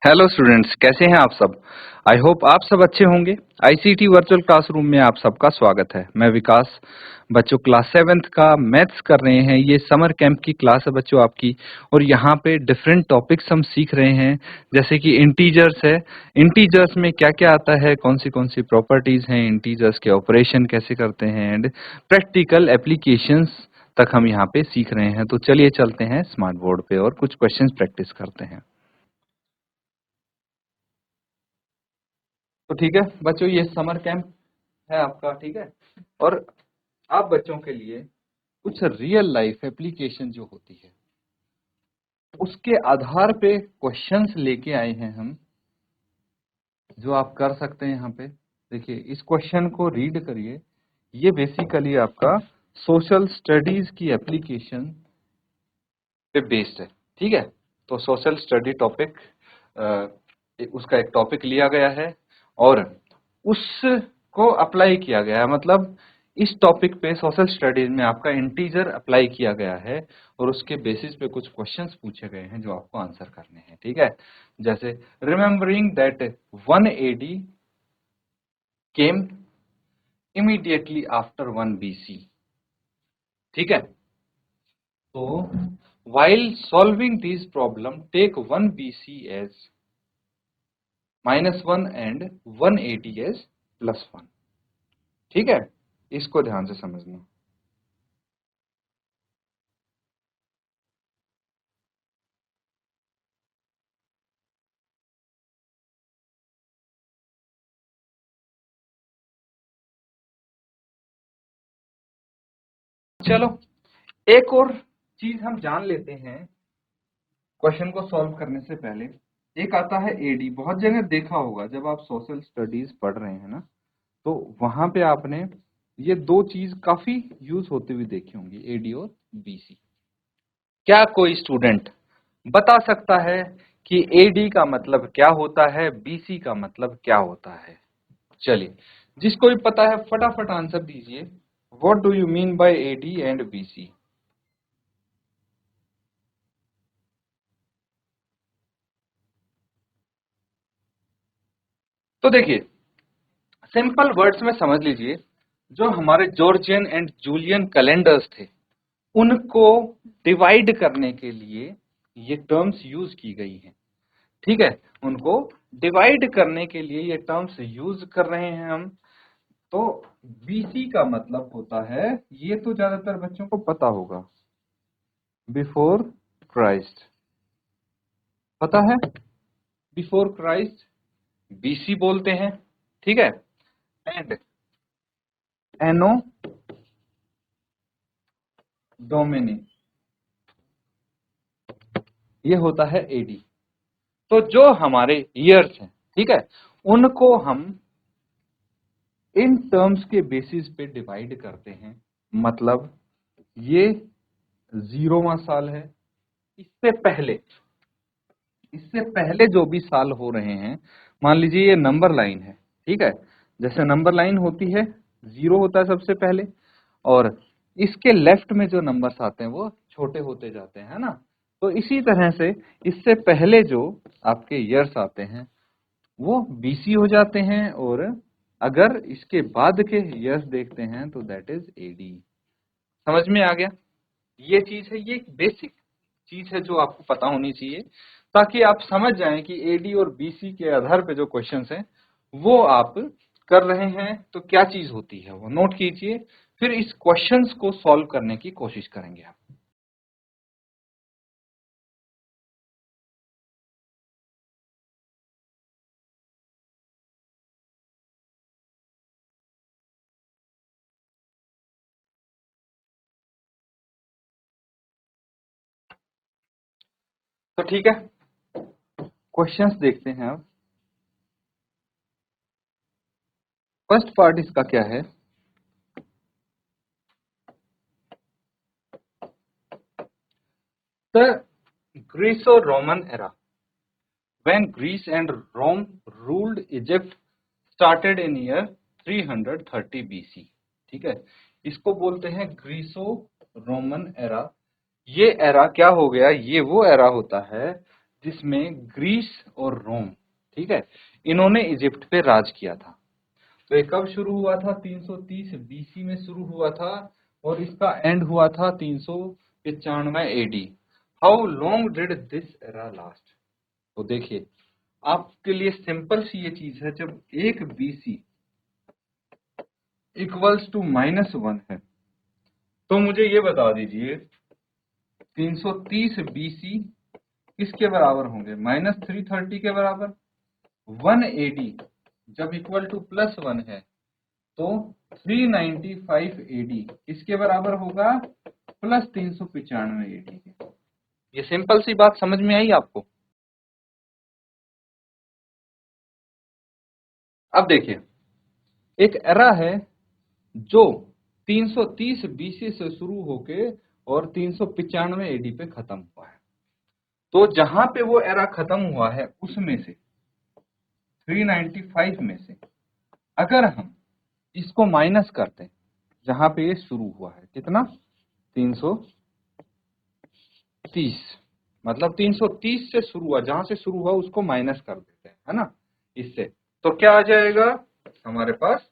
Hello students, कैसे हैं आप सब। आई होप आप सब अच्छे होंगे। आईसीटी वर्चुअल क्लासरूम में आप सबका स्वागत है। मैं विकास। बच्चों क्लास 7th का मैथ्स कर रहे हैं। ये समर कैंप की क्लास है बच्चों आपकी, और यहाँ पे डिफरेंट टॉपिक्स हम सीख रहे हैं। जैसे कि इंटीजर्स है, इंटीजर्स में क्या क्या आता है, कौन सी प्रॉपर्टीज हैं इंटीजर्स के, ऑपरेशन कैसे करते हैं, एंड प्रैक्टिकल एप्लीकेशंस तक हम यहाँ पे सीख रहे हैं। तो चलिए चलते हैं स्मार्ट बोर्ड पे और कुछ क्वेश्चंस प्रैक्टिस करते हैं। तो ठीक है बच्चों, ये समर कैंप है आपका, ठीक है। और आप बच्चों के लिए कुछ रियल लाइफ एप्लीकेशन जो होती है उसके आधार पे क्वेश्चंस लेके आए हैं हम, जो आप कर सकते हैं यहाँ पे। देखिए, इस क्वेश्चन को रीड करिए। ये बेसिकली आपका सोशल स्टडीज की एप्लीकेशन पे बेस्ड है, ठीक है। तो सोशल स्टडी टॉपिक, उसका एक टॉपिक लिया गया है और उसको अप्लाई किया गया है। मतलब इस टॉपिक पे सोशल स्टडीज में आपका इंटीजर अप्लाई किया गया है और उसके बेसिस पे कुछ क्वेश्चंस पूछे गए हैं जो आपको आंसर करने हैं, ठीक है। जैसे remembering that 1 AD came immediately after 1 BC, ठीक है। तो while solving this problem take 1 BC as -1 and 1 AD as +1, ठीक है। इसको ध्यान से समझना। चलो, एक और चीज हम जान लेते हैं क्वेश्चन को सॉल्व करने से पहले। एक आता है एडी। बहुत जगह देखा होगा जब आप सोशल स्टडीज पढ़ रहे हैं ना, तो वहां पे आपने ये दो चीज काफी यूज होते हुए देखी होंगी, एडी और बीसी। क्या कोई स्टूडेंट बता सकता है कि एडी का मतलब क्या होता है, बीसी का मतलब क्या होता है? चलिए, जिसको भी पता है फटाफट आंसर दीजिए। What do you mean by AD and BC? तो देखिए, सिंपल वर्ड्स में समझ लीजिए, जो हमारे जॉर्जियन एंड जूलियन कैलेंडर्स थे उनको डिवाइड करने के लिए ये टर्म्स यूज की गई हैं, ठीक है। उनको डिवाइड करने के लिए ये टर्म्स यूज कर रहे हैं हम। तो बीसी का मतलब होता है, ये तो ज्यादातर बच्चों को पता होगा, बिफोर क्राइस्ट। पता है, बिफोर क्राइस्ट बीसी बोलते हैं, ठीक है। एंड एनो डोमिनी, ये होता है एडी। तो जो हमारे ईयर्स हैं, ठीक है, उनको हम इन टर्म्स के बेसिस पे डिवाइड करते हैं। मतलब ये 0वां साल है। इससे पहले इससे पहले जो भी साल हो रहे हैं, मान लीजिए ये नंबर लाइन है, ठीक है। जैसे नंबर लाइन होती है, 0 होता है सबसे पहले, और इसके लेफ्ट में जो नंबर्स आते हैं वो छोटे होते जाते हैं, है ना। तो इसी तरह से इससे पहले जो आपके ईयर्स आते हैं वो बीसी हो जाते हैं, और अगर इसके बाद के ईयर्स देखते हैं तो दैट इज एडी। समझ में आ गया? ये चीज है, ये एक बेसिक चीज है जो आपको पता होनी चाहिए, ताकि आप समझ जाएं कि एडी और बीसी के आधार पे जो क्वेश्चंस हैं वो आप कर रहे हैं तो क्या चीज होती है वो नोट कीजिए। फिर इस क्वेश्चंस को सॉल्व करने की कोशिश करेंगे आप। तो ठीक है, क्वेश्चंस देखते हैं अब। फर्स्ट पार्ट इसका क्या है? The Greco Roman era, when Greece and Rome ruled Egypt, started in year 330 BC, ठीक है। इसको बोलते हैं ग्रीसो रोमन एरा। ये एरा क्या हो गया, ये वो एरा होता है जिसमें ग्रीस और रोम, ठीक है, इन्होंने इजिप्ट पे राज किया था। तो ये कब शुरू हुआ था? 330 बीसी में शुरू हुआ था और इसका एंड हुआ था 395 AD. How long did this era last? तो देखिए, आपके लिए सिंपल सी ये चीज है, जब एक बीसी इक्वल्स टू -1 है, तो मुझे ये बता दीजिए 330 बीसी किसके बराबर होंगे? -330 के बराबर। 180 जब इक्वल टू +1 है तो 395 एडी किसके बराबर होगा? +395 एडी के। ये सिंपल सी बात समझ में आई आपको? अब देखिए, एक एरा है जो 330 बीसी से शुरू होके और 395 एडी पे खत्म हुआ है। तो जहां पे वो एरा खत्म हुआ है उसमें से 395 में से अगर हम इसको माइनस करते हैं, जहां पे ये शुरू हुआ है, कितना? 330, मतलब 330 से शुरू हुआ, जहां से शुरू हुआ उसको माइनस कर देते हैं, है ना, इससे। तो क्या आ जाएगा हमारे पास?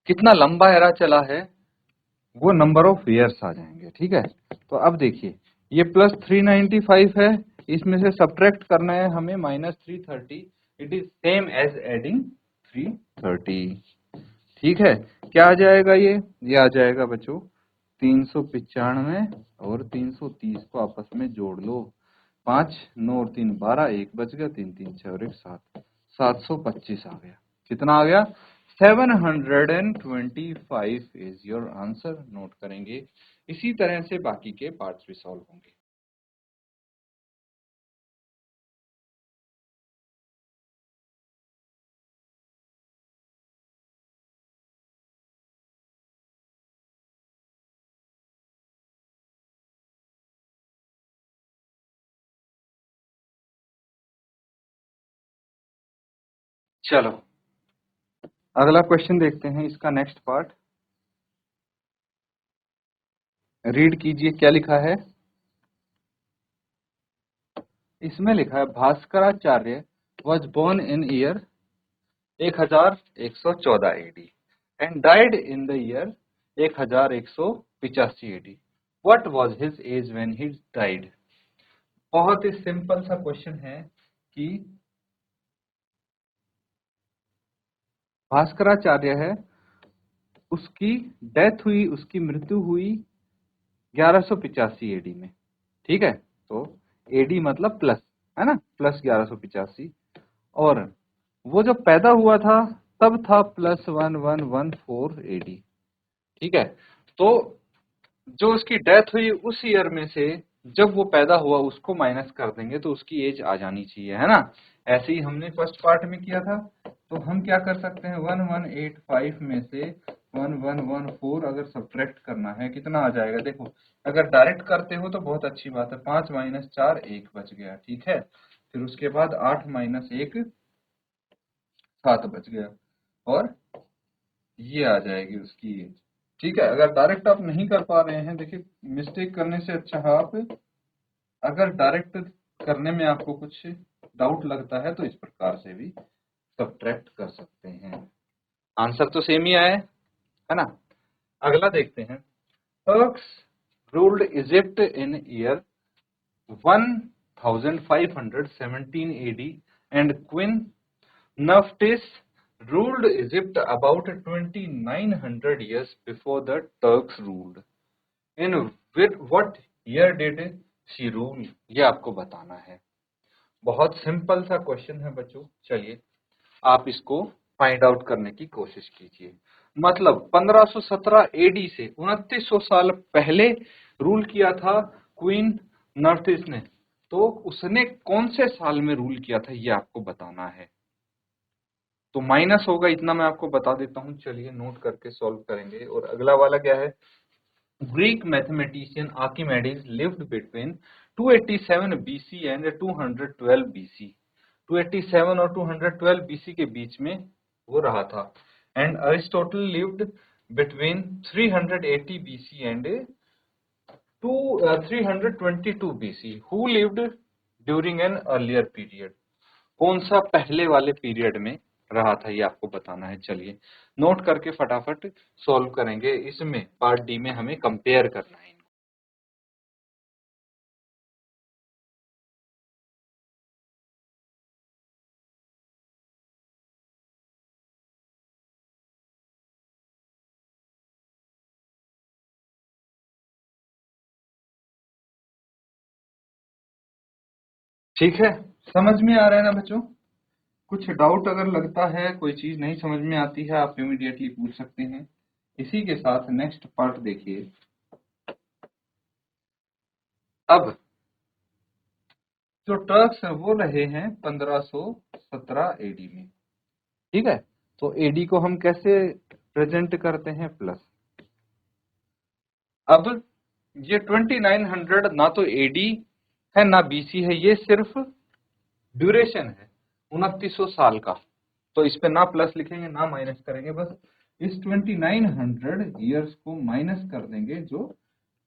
कितना लंबा एरा चला है वो नंबर ऑफ ईयर्स आ जाएंगे, ठीक है। तो अब देखिए, ये +395 है, इसमें से सब्ट्रैक्ट करना है हमें -330। It is same as adding 330, ठीक है। क्या आ जाएगा? ये आ जाएगा बच्चों 395 और 330 को आपस में जोड़ लो। 5 9 और 3 12, 1 बच गया, 3 3 6 और 1 7, 725 आ गया। कितना आ गया? 725 इज योर आंसर। नोट करेंगे। इसी तरह से बाकी के पार्ट्स भी सॉल्व होंगे। चलो अगला क्वेश्चन देखते हैं, इसका नेक्स्ट पार्ट। रीड कीजिए क्या लिखा है। इसमें लिखा है Bhaskaracharya was born in year 1114 AD and died in the year 1185 AD. What was his age when he died? बहुत ही सिंपल सा क्वेश्चन है कि भास्कराचार्य है, उसकी डेथ हुई, उसकी मृत्यु हुई 1185 एडी में, ठीक है। तो एडी मतलब प्लस, है ना, +1185। और वो जब पैदा हुआ था तब था +1114 एडी, ठीक है। तो जो उसकी डेथ हुई उस ईयर में से जब वो पैदा हुआ उसको माइनस कर देंगे तो उसकी एज आ जानी चाहिए, है ना। ऐसे ही हमने फर्स्ट पार्ट में किया था। तो हम क्या कर सकते हैं, 1185 में से 1114 अगर सब्ट्रैक्ट करना है कितना आ जाएगा? देखो, अगर डायरेक्ट करते हो तो बहुत अच्छी बात है, 5 - 4 1 बच गया, ठीक है। फिर उसके बाद 8 - 1 7 बच गया और ये आ जाएगी उसकी एज, ठीक है। अगर डायरेक्ट आप नहीं कर पा रहे हैं, देखिए मिस्टेक करने से अच्छा है आप, अगर डायरेक्ट करने में आपको कुछ डाउट लगता है तो इस प्रकार से भी सब्ट्रैक्ट कर सकते हैं। आंसर तो सेम ही आया है ना। अगला देखते हैं। Turks ruled Egypt in year 1517 AD and queen Nephthys ruled Egypt about 2900 years before the Turks ruled. In what year did she rule? ये आपको बताना है। बहुत सिंपल सा क्वेश्चन है बच्चों। चलिए आप इसको फाइंड आउट करने की कोशिश कीजिए। मतलब 1517 एडी से 2900 साल पहले रूल किया था क्वीन नर्तिस ने, तो उसने कौन से साल में रूल किया था ये आपको बताना है। तो माइनस होगा, इतना मैं आपको बता देता हूं। चलिए नोट करके सॉल्व करेंगे। और अगला वाला क्या है? Greek mathematician Archimedes lived between 287 BC and 212 BC. 287 और 212 बीसी के बीच में वो रहा था। And Aristotle lived between 380 BC and 322 BC. Who lived during an earlier period. कौन सा पहले वाले पीरियड में रहा था ये आपको बताना है। चलिए नोट करके फटाफट सॉल्व करेंगे। इसमें पार्ट डी में हमें कंपेयर करना है। ठीक है, समझ में आ रहा है ना बच्चों? कुछ डाउट अगर लगता है, कोई चीज नहीं समझ में आती है, आप इमीडिएटली पूछ सकते हैं। इसी के साथ नेक्स्ट पार्ट देखिए। अब जो टर्क्स हैं वो रहे हैं 1517 एडी में। ठीक है, तो एडी को हम कैसे प्रेजेंट करते हैं? प्लस। अब ये 2900 ना तो एडी है ना बीसी है, ये सिर्फ ड्यूरेशन है 2900 साल का। तो इस पे ना प्लस लिखेंगे ना माइनस करेंगे, बस इस 2900 ईयर्स को माइनस कर देंगे जो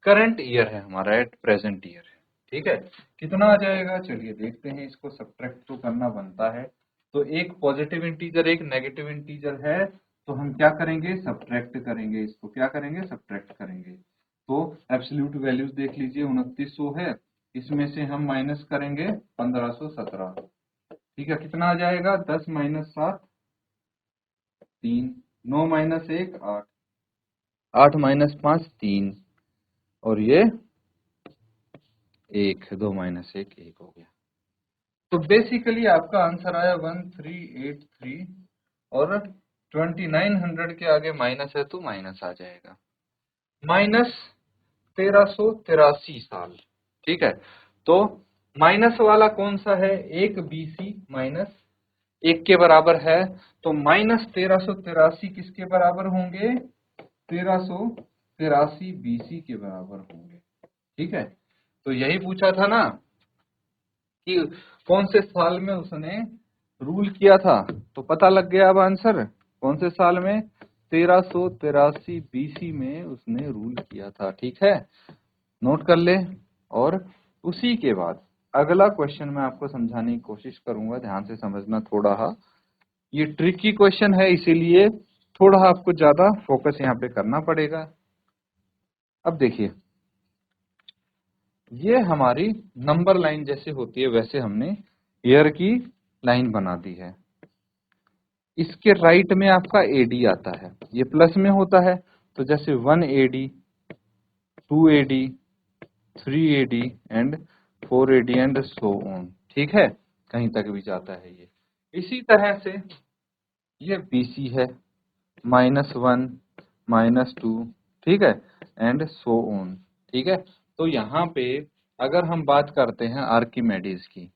करंट ईयर है हमारा, एट प्रेजेंट ईयर है। ठीक है, कितना आ जाएगा? चलिए देखते हैं। इसको सब्ट्रैक्ट तो करना बनता है। तो एक पॉजिटिव इंटीजर एक नेगेटिव इंटीजर है, तो हम क्या करेंगे? सब्ट्रैक्ट करेंगे। इसको क्या करेंगे? सब्ट्रैक्ट करेंगे। तो एब्सोल्यूट वैल्यूज देख लीजिए, 2900 है, इसमें से हम माइनस करेंगे 1517। ठीक है, कितना आ जाएगा? 10 माइनस 7 3, 9 माइनस 1 8, 8 माइनस 5 3, और ये 1, 2 माइनस 1 1 हो गया। तो बेसिकली आपका आंसर आया 1383, और 2900 के आगे माइनस है तो माइनस आ जाएगा, माइनस 1383 साल। ठीक है, तो माइनस वाला कौन सा है? एक बीसी माइनस 1 के बराबर है, तो माइनस 1383 किसके बराबर होंगे? 1383 बीसी के बराबर होंगे। ठीक है, तो यही पूछा था ना कि कौन से साल में उसने रूल किया था, तो पता लग गया अब आंसर। कौन से साल में? 1383 बीसी में उसने रूल किया था। ठीक है, नोट कर ले। और उसी के बाद अगला क्वेश्चन मैं आपको समझाने की कोशिश करूंगा, ध्यान से समझना थोड़ा। ये ट्रिकी क्वेश्चन है, इसीलिए थोड़ा आपको ज्यादा फोकस यहाँ पे करना पड़ेगा। अब देखिए, ये हमारी नंबर लाइन जैसे होती है वैसे हमने ईयर की लाइन बना दी है। इसके राइट में आपका एडी आता है, ये प्लस में होता है, तो जैसे 1 AD 2 AD 3 AD and 4 AD and so on. ठीक है, कहीं तक भी जाता है ये। इसी तरह से ये बीसी है, -1 -2, ठीक है, एंड सो ऑन। ठीक है, तो यहाँ पे अगर हम बात करते हैं आर्किमेडीज की,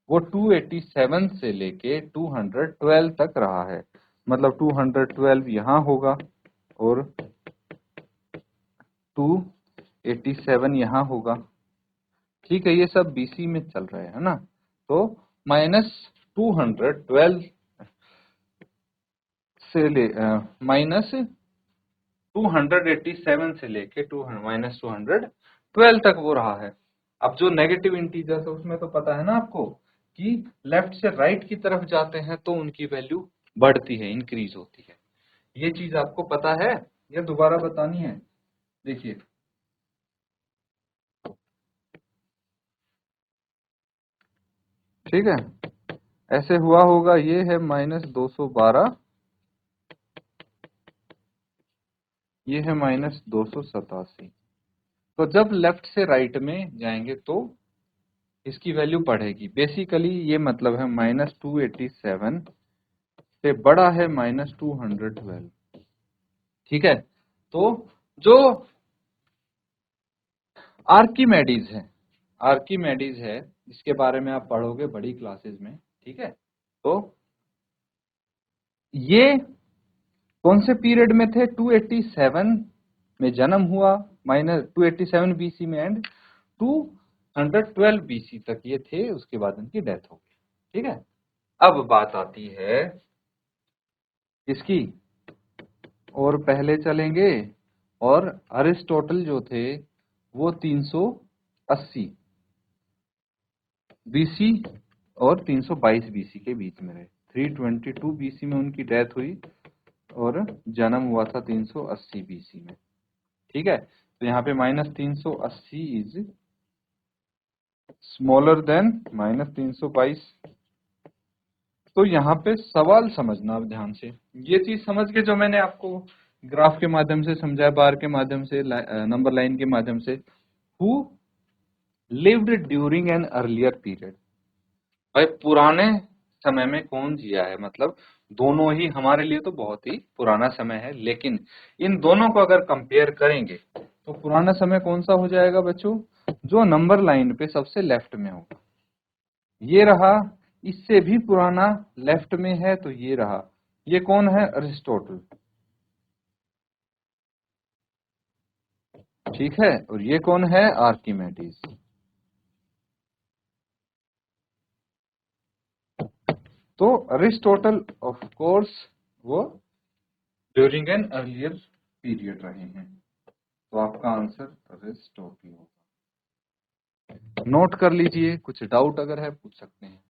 वो 287 से लेके 212 तक रहा है। मतलब 212 यहाँ होगा और 287 यहाँ होगा। ठीक है, ये सब बीसी में चल रहे हैं ना, तो -212 से ले -287 से लेके -212 तक वो रहा है। अब जो नेगेटिव इंटीजर्स है उसमें तो पता है ना आपको कि लेफ्ट से राइट की तरफ जाते हैं तो उनकी वैल्यू बढ़ती है, इंक्रीज होती है। ये चीज आपको पता है या दोबारा बतानी है? देखिए, ठीक है, ऐसे हुआ होगा। ये है -212, ये है -287। तो जब लेफ्ट से राइट में जाएंगे तो इसकी वैल्यू बढ़ेगी। बेसिकली ये मतलब है -287 से बड़ा है -212। ठीक है, तो जो आर्किमेडीज है, आर्किमेडीज है, इसके बारे में आप पढ़ोगे बड़ी क्लासेस में। ठीक है, तो ये कौन से पीरियड में थे? 287 में जन्म हुआ, -287 बीसी में, एंड 212 बीसी तक ये थे, उसके बाद उनकी डेथ हो गई। ठीक है, अब बात आती है इसकी, और पहले चलेंगे, और अरिस्टोटल जो थे वो 380 बीसी और 322 बीसी के बीच में रहे। 322 बीसी में उनकी डेथ हुई और जन्म हुआ था 380 बीसी में। ठीक है, तो यहाँ पे -380 इज स्मॉलर देन -322। तो यहाँ पे सवाल समझना आप ध्यान से, ये चीज समझ के जो मैंने आपको ग्राफ के माध्यम से समझाया, बार के माध्यम से, नंबर लाइन के माध्यम से, who lived during an earlier period. भाई पुराने समय में कौन जिया है, मतलब दोनों ही हमारे लिए तो बहुत ही पुराना समय है, लेकिन इन दोनों को अगर कंपेयर करेंगे तो पुराना समय कौन सा हो जाएगा बच्चों, जो नंबर लाइन पे सबसे लेफ्ट में होगा। ये रहा, इससे भी पुराना लेफ्ट में है तो ये रहा, ये कौन है, अरिस्टोटल। ठीक है, और ये कौन है, आर्किमेडीज। तो अरिस्टोटल ऑफ कोर्स वो ड्यूरिंग एन अर्लियर पीरियड रहे हैं, तो आपका आंसर अरिस्टोटल होगा। नोट कर लीजिए, कुछ डाउट अगर है पूछ सकते हैं।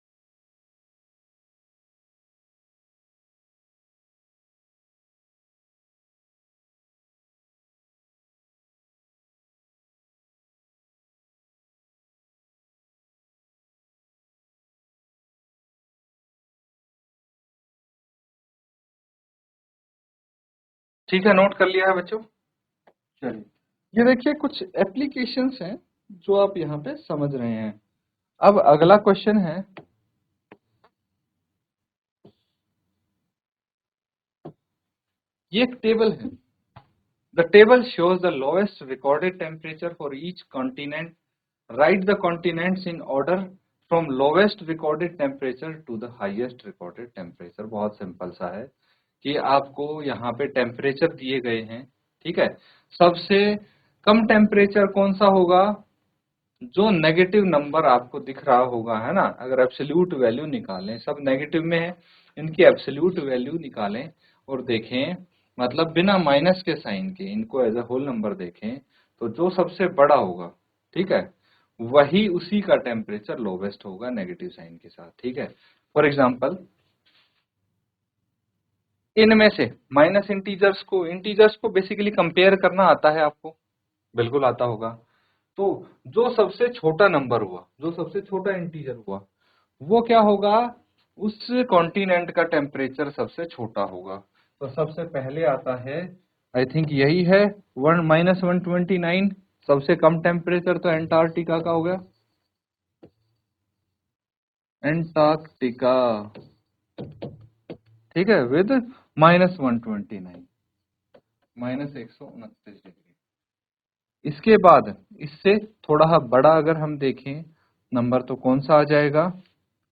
ठीक है, नोट कर लिया है बच्चों। चलिए, ये देखिए कुछ एप्लीकेशंस हैं जो आप यहाँ पे समझ रहे हैं। अब अगला क्वेश्चन है, ये एक टेबल है। The table shows the lowest recorded temperature for each continent. Write the continents in order from lowest recorded temperature to the highest recorded temperature। बहुत सिंपल सा है कि आपको यहाँ पे टेम्परेचर दिए गए हैं। ठीक है, सबसे कम टेम्परेचर कौन सा होगा, जो नेगेटिव नंबर आपको दिख रहा होगा, है ना। अगर एब्सोल्यूट वैल्यू निकालें, सब नेगेटिव में है, इनकी एब्सोल्यूट वैल्यू निकालें और देखें, मतलब बिना माइनस के साइन के इनको एज अ होल नंबर देखें, तो जो सबसे बड़ा होगा, ठीक है, वही उसी का टेम्परेचर लोवेस्ट होगा नेगेटिव साइन के साथ। ठीक है, फॉर एग्जाम्पल इनमें से माइनस इंटीजर्स को बेसिकली कंपेयर करना आता है आपको, बिल्कुल आता होगा। तो जो सबसे छोटा नंबर हुआ, जो सबसे छोटा इंटीजर हुआ, वो क्या होगा, उस कॉन्टिनेंट का टेम्परेचर सबसे छोटा होगा। तो सबसे पहले आता है, आई थिंक यही है, -129। सबसे कम टेम्परेचर तो एंटार्क्टिका का हो गया, एंटार्क्टिका। ठीक है, विद -129, -129 डिग्री। इसके बाद इससे थोड़ा बड़ा अगर हम देखें नंबर, तो कौन सा आ जाएगा,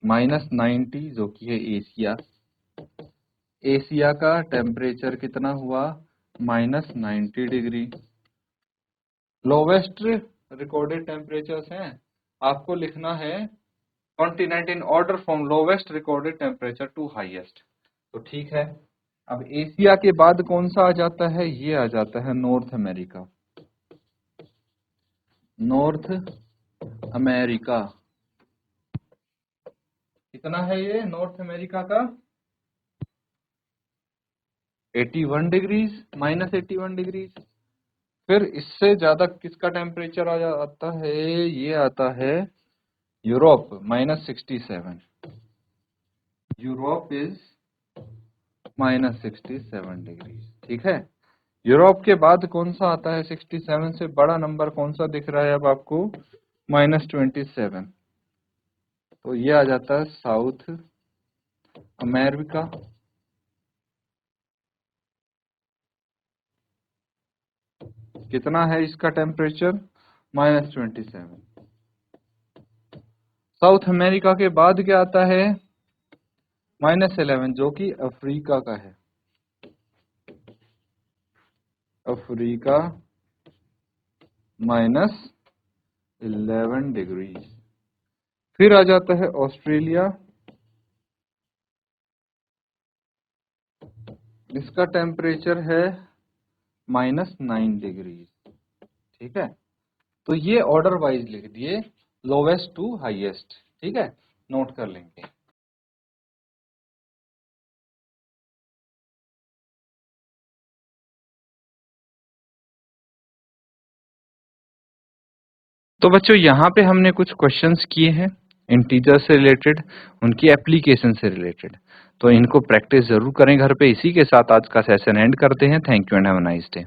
-90, जो कि है एशिया। एशिया का टेम्परेचर कितना हुआ, -90 डिग्री। लोवेस्ट रिकॉर्डेड टेम्परेचर्स हैं, आपको लिखना है continent in order from lowest recorded temperature to highest. तो ठीक है, अब एशिया के बाद कौन सा आ जाता है, ये आ जाता है नॉर्थ अमेरिका। नॉर्थ अमेरिका कितना है, ये नॉर्थ अमेरिका का 81 डिग्रीज, -81 डिग्रीज। फिर इससे ज्यादा किसका टेम्परेचर आ जाता है, ये आता है यूरोप, -67। Europe is -67 degrees. ठीक है, यूरोप के बाद कौन सा आता है, 67 से बड़ा नंबर कौन सा दिख रहा है अब आपको, -27। तो ये आ जाता है साउथ अमेरिका। कितना है इसका टेम्परेचर, -27। साउथ अमेरिका के बाद क्या आता है, -11, जो कि अफ्रीका का है। Africa -11 degree. फिर आ जाता है ऑस्ट्रेलिया, इसका टेम्परेचर है -9 डिग्री। ठीक है, तो ये ऑर्डर वाइज लिख दिए, लोवेस्ट टू हाईएस्ट। ठीक है, नोट कर लेंगे। तो बच्चों यहाँ पे हमने कुछ क्वेश्चंस किए हैं इंटीजर से रिलेटेड, उनकी एप्लीकेशन से रिलेटेड, तो इनको प्रैक्टिस जरूर करें घर पे। इसी के साथ आज का सेशन एंड करते हैं। Thank you and have a nice day.